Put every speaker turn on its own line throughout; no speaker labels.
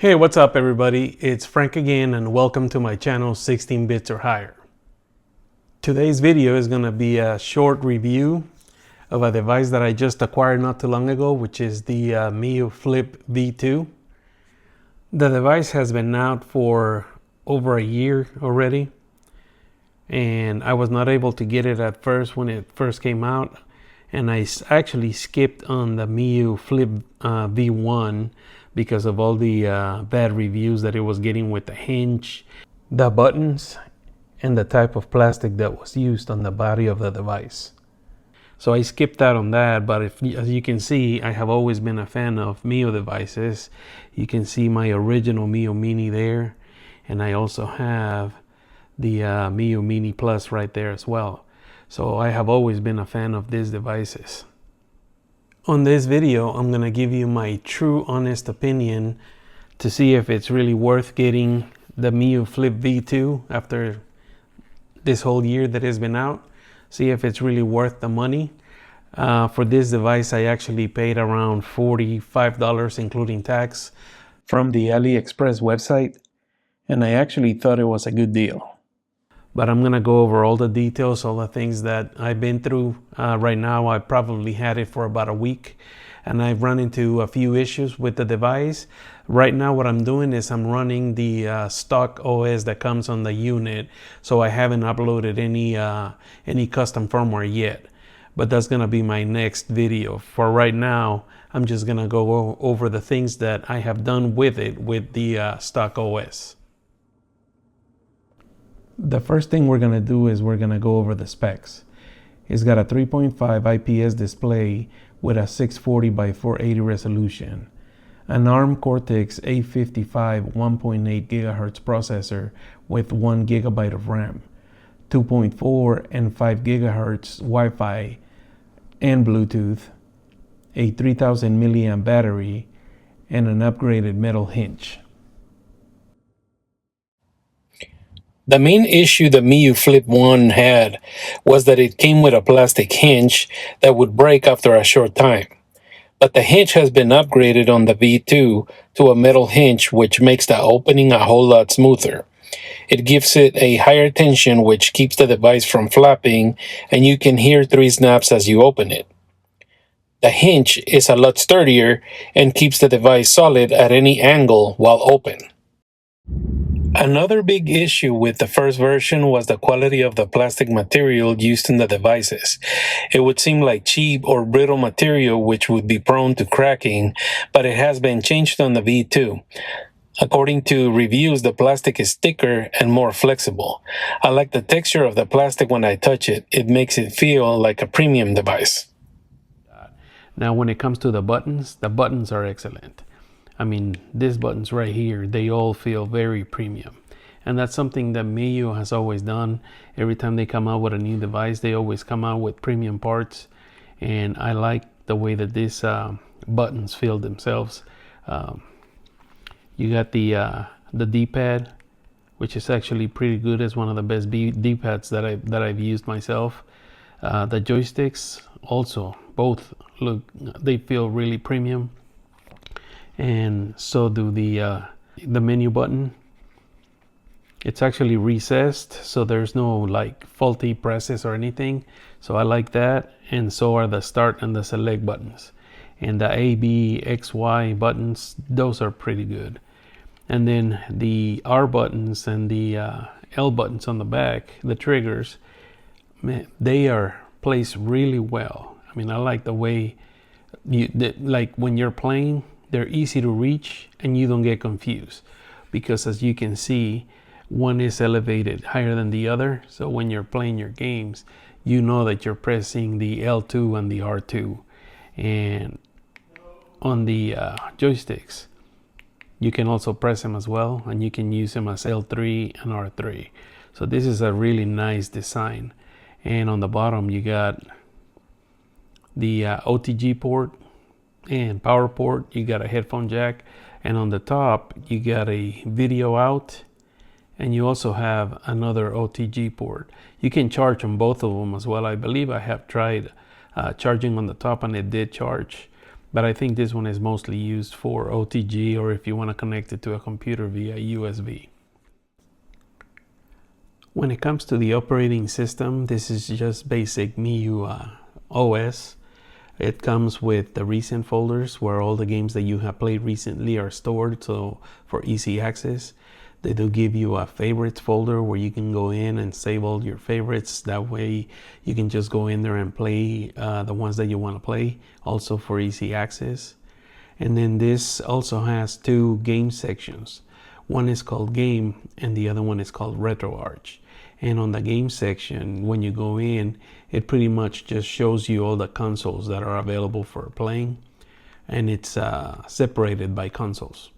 Hey, what's up everybody? It's Frank again and welcome to my channel 16 bits or higher. Today's video is going to be a short review of a device that I just acquired not too long ago, which is the Miyoo Flip V2. The device has been out for over a year already, and I was not able to get it at first when it first came out, and I actually skipped on the Miyoo Flip V1 because of all the bad reviews that it was getting with the hinge, the buttons, and the type of plastic that was used on the body of the device. So I skipped out on that, but as you can see, I have always been a fan of Miyoo devices. You can see my original Miyoo Mini there, and I also have the Miyoo Mini Plus right there as well. So I have always been a fan of these devices. On this video, I'm going to give you my true honest opinion to see if it's really worth getting the Miyoo Flip V2 after this whole year that it's been out. See if it's really worth the money. For this device, I actually paid around $45 including tax from the AliExpress website, and I actually thought it was a good deal. But I'm gonna go over all the details, all the things that I've been through. Right now, I probably had it for about a week, and I've run into a few issues with the device. Right now, what I'm doing is I'm running the stock OS that comes on the unit, so I haven't uploaded any custom firmware yet. But that's gonna be my next video. For right now, I'm just gonna go over the things that I have done with it with the stock OS. The first thing we're going to do is we're going to go over the specs. It's got a 3.5 IPS display with a 640 by 480 resolution, an ARM Cortex A55 1.8 GHz processor with 1 GB of RAM, 2.4 and 5 GHz Wi-Fi and Bluetooth, a 3000 milliamp battery, and an upgraded metal hinge. The main issue the Miyoo Flip 1 had was that it came with a plastic hinge that would break after a short time. But the hinge has been upgraded on the V2 to a metal hinge, which makes the opening a whole lot smoother. It gives it a higher tension, which keeps the device from flapping, and you can hear 3 snaps as you open it. The hinge is a lot sturdier and keeps the device solid at any angle while open. Another big issue with the first version was the quality of the plastic material used in the devices. It would seem like cheap or brittle material which would be prone to cracking, but it has been changed on the V2. According to reviews, the plastic is thicker and more flexible. I like the texture of the plastic when I touch it. It makes it feel like a premium device. Now when it comes to the buttons are excellent. I mean, these buttons right here, they all feel very premium. And that's something that Miyoo has always done. Every time they come out with a new device, they always come out with premium parts. And I like the way that these buttons feel themselves. You got the D-pad, which is actually pretty good. It's one of the best D-pads that I've used myself. The joysticks also, both they feel really premium. And so do the menu button. It's actually recessed, so there's no like faulty presses or anything. So I like that. And so are the start and the select buttons. And the A, B, X, Y buttons, those are pretty good. And then the R buttons and the L buttons on the back, the triggers, man, they are placed really well. I mean, I like the way like when you're playing, they're easy to reach and you don't get confused, because as you can see, one is elevated higher than the other. So when you're playing your games, you know that you're pressing the L2 and the R2. And on the joysticks, you can also press them as well, and you can use them as L3 and R3. So this is a really nice design. And on the bottom, you got the OTG port and power port. You got a headphone jack, and on the top you got a video out, and you also have another OTG port. You can charge on both of them as well. I believe I have tried charging on the top and it did charge. but I think this one is mostly used for OTG or if you want to connect it to a computer via USB. When it comes to the operating system, this is just basic Miyoo OS. It comes with the recent folders where all the games that you have played recently are stored, so for easy access. They do give you a favorites folder where you can go in and save all your favorites. That way you can just go in there and play the ones that you want to play, also for easy access. And then this also has two game sections. One is called Game and the other one is called RetroArch. And on the game section, when you go in, it pretty much just shows you all the consoles that are available for playing, and it's separated by consoles.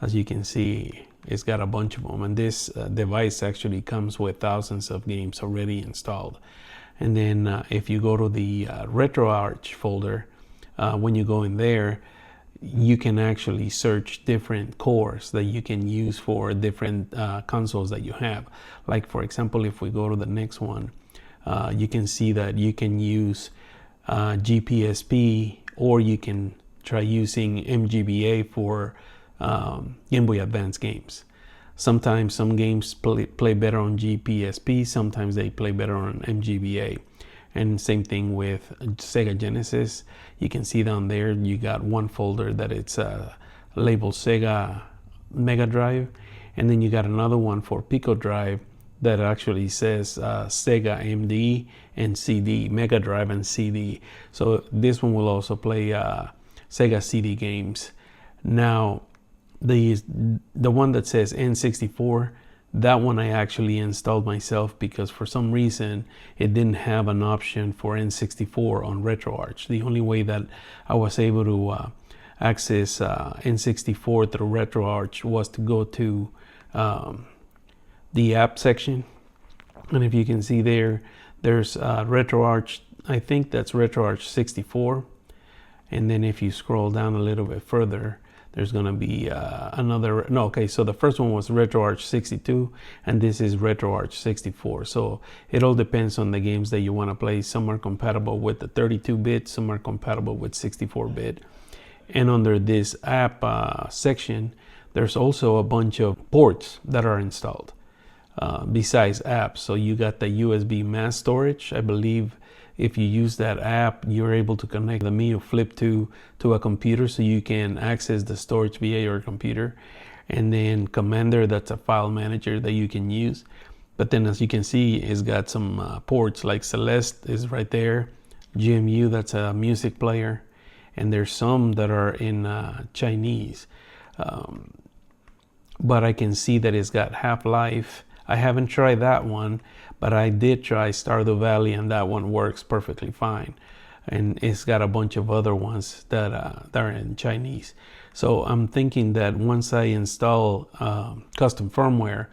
As you can see, it's got a bunch of them, and this device actually comes with thousands of games already installed. And then if you go to the RetroArch folder, when you go in there, you can actually search different cores that you can use for different consoles that you have. Like for example, if we go to the next one, you can see that you can use GPSP, or you can try using MGBA for Game Boy Advance games. Sometimes some games play better on GPSP, sometimes they play better on MGBA. And same thing with Sega Genesis. You can see down there you got one folder that it's labeled Sega Mega Drive, and then you got another one for Pico Drive that actually says Sega MD and CD, Mega Drive and CD. So this one will also play Sega CD games. Now the one that says N64, that one I actually installed myself because for some reason it didn't have an option for N64 on RetroArch. The only way that I was able to access N64 through RetroArch was to go to the app section. And if you can see there, there's RetroArch, I think that's RetroArch 64. And then if you scroll down a little bit further, there's going to be so the first one was RetroArch 62 and this is RetroArch 64. So it all depends on the games that you want to play. Some are compatible with the 32-bit, some are compatible with 64-bit. And under this app section, there's also a bunch of ports that are installed besides apps. So you got the USB mass storage. I believe if you use that app, you're able to connect the Miyoo Flip to a computer so you can access the storage via your computer. And then Commander, that's a file manager that you can use. But then as you can see, it's got some ports like Celeste is right there. GMU, that's a music player. And there's some that are in Chinese. But I can see that it's got Half-Life. I haven't tried that one, but I did try Stardew Valley and that one works perfectly fine. And it's got a bunch of other ones that are in Chinese. So I'm thinking that once I install custom firmware,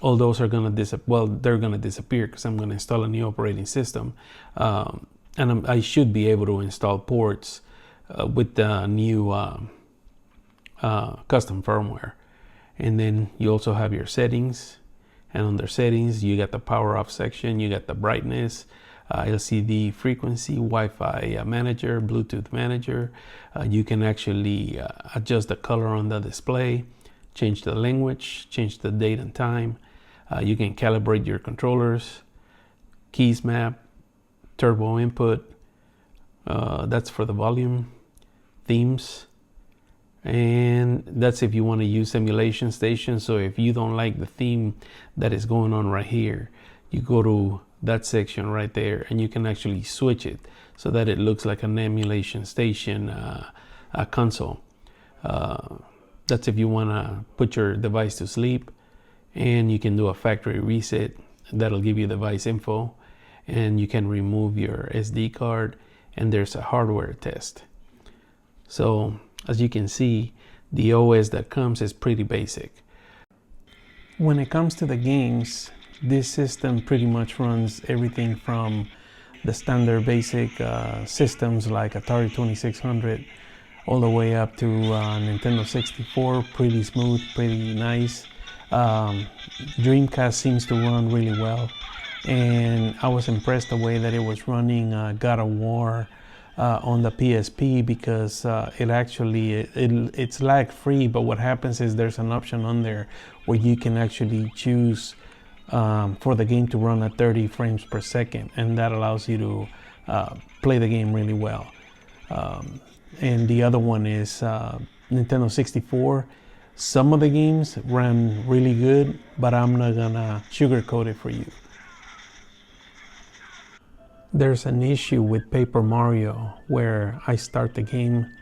all those are going to they're going to disappear because I'm going to install a new operating system. And I should be able to install ports with the new custom firmware. And then you also have your settings. And under settings, you got the power off section, you got the brightness, LCD frequency, Wi-Fi manager, Bluetooth manager. You can actually adjust the color on the display, change the language, change the date and time. You can calibrate your controllers, keys map, turbo input. That's for the volume, themes. And that's if you want to use emulation station. So if you don't like the theme that is going on right here, you go to that section right there and you can actually switch it so that it looks like an emulation station console. That's if you want to put your device to sleep, and you can do a factory reset. That'll give you device info, and you can remove your SD card, and there's a hardware test. So as you can see, the OS that comes is pretty basic. When it comes to the games, this system pretty much runs everything from the standard basic systems like Atari 2600 all the way up to Nintendo 64, pretty smooth, pretty nice. Dreamcast seems to run really well, and I was impressed the way that it was running God of War, on the PSP because it's lag free, but what happens is there's an option on there where you can actually choose for the game to run at 30 frames per second, and that allows you to play the game really well. And the other one is Nintendo 64. Some of the games ran really good, but I'm not gonna sugarcoat it for you. There's an issue with Paper Mario where I start the game,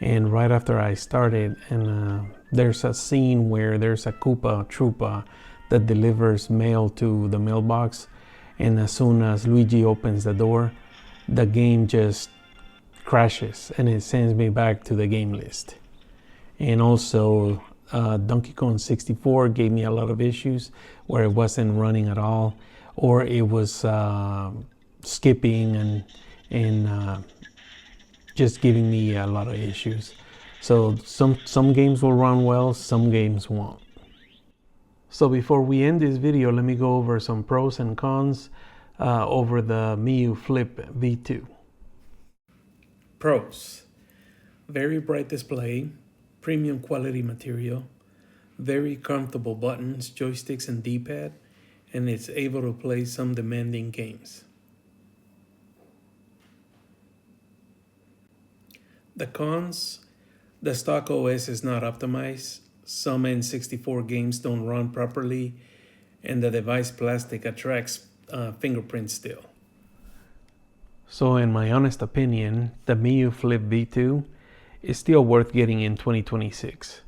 and right after I started, and there's a scene where there's a Koopa Troopa that delivers mail to the mailbox, and as soon as Luigi opens the door, the game just crashes and it sends me back to the game list. And also Donkey Kong 64 gave me a lot of issues where it wasn't running at all, or it was skipping and just giving me a lot of issues. So some games will run well, some games won't. So before we end this video, let me go over some pros and cons over the Miyoo Flip V2. Pros: very bright display, premium quality material, very comfortable buttons, joysticks, and D-pad, and it's able to play some demanding games. The cons: the stock OS is not optimized, some N64 games don't run properly, and the device plastic attracts fingerprints still. So in my honest opinion, the Miyoo Flip V2 is still worth getting in 2026.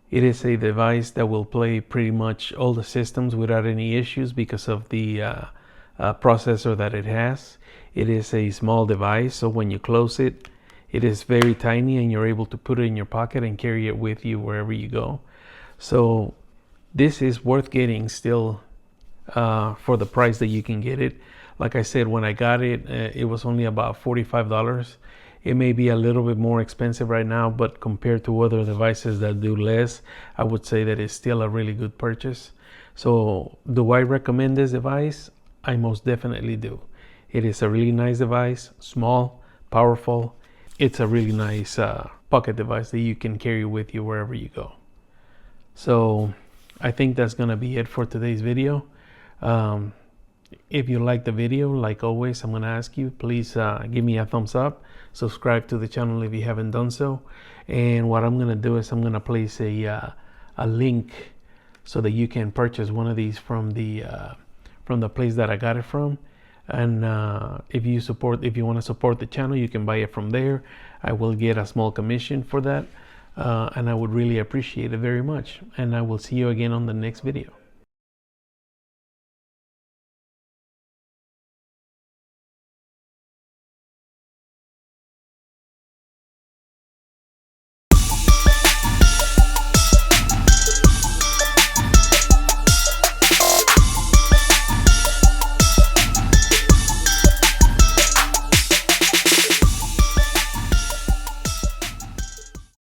It is a device that will play pretty much all the systems without any issues because of the processor that it has. It is a small device, so when you close it, it is very tiny and you're able to put it in your pocket and carry it with you wherever you go. So this is worth getting still for the price that you can get it. Like I said, when I got it, it was only about $45. It may be a little bit more expensive right now, but compared to other devices that do less, I would say that it's still a really good purchase. So do I recommend this device? I most definitely do. It is a really nice device, small, powerful. It's a really nice pocket device that you can carry with you wherever you go. So I think that's gonna be it for today's video. If you like the video, like always, I'm gonna ask you, please give me a thumbs up, subscribe to the channel if you haven't done so. And what I'm gonna do is I'm gonna place a link so that you can purchase one of these from the place that I got it from. And if you want to support the channel, you can buy it from there. I will get a small commission for that, and I would really appreciate it very much. And I will see you again on the next video.